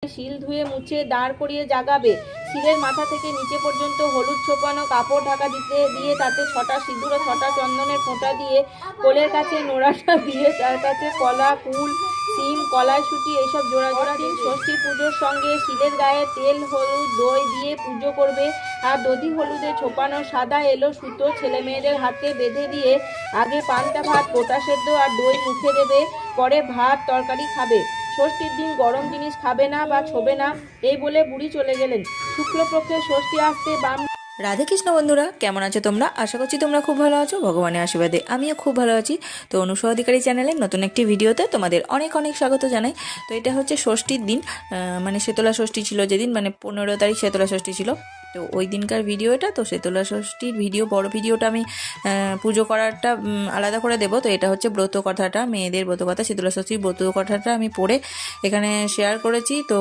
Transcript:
শিল ধুয়ে মুছে দাঁড় করিয়ে জাগাবে। শিলের মাথা থেকে নিচে পর্যন্ত হলুদ ছোপানো কাপড় ঢাকা দিয়ে তাতে 6টা সিঁদুর ও 6টা চন্দনের ফোঁটা দিয়ে কোলের কাছে নোড়াটা দিয়ে তার কাছে কলা, কুল, সিম, কলাইশুঁটি এইসব জোড়া জোড়া দিন। ষষ্ঠী পুজোর সঙ্গে শিলের গায়ে তেল, হলুদ, দই দিয়ে পুজো করবে। আর দধি হলুদে ছোপানো সাদা এলো সুতো ছেলে মেয়েদের হাতে বেঁধে দিয়ে আগে পান্তা ভাত, গোটা সেদ্ধ আর দই মুখে দেবে, পরে ভাত তরকারি খাবে। ষষ্ঠীর দিন গরম জিনিস খাবে না বা ছোবে না, এই বলে বুড়ি চলে গেলেন। শুক্লপক্ষে ষষ্ঠী আসতে বাম। রাধে কৃষ্ণ বন্ধুরা, কেমন আছো তোমরা? আশা করছি তোমরা খুব ভালো আছো, ভগবানের আশীর্বাদে আমিও খুব ভালো আছি। তো অনুষা অধিকারী চ্যানেলের নতুন একটি ভিডিওতে তোমাদের অনেক অনেক স্বাগত জানাই। তো এটা হচ্ছে ষষ্ঠীর দিন, মানে শীতলা ষষ্ঠী ছিল যেদিন, মানে 15 তারিখ শীতলা ষষ্ঠী ছিল। তো ওই দিনকার ভিডিও এটা। তো শীতলা ষষ্ঠীর ভিডিও, বড় ভিডিওটা আমি পুজো করারটা আলাদা করে দেবো। তো এটা হচ্ছে ব্রত কথাটা, মেয়েদের ব্রত কথা, শীতলা ষষ্ঠীর ব্রত কথাটা আমি পড়ে এখানে শেয়ার করেছি। তো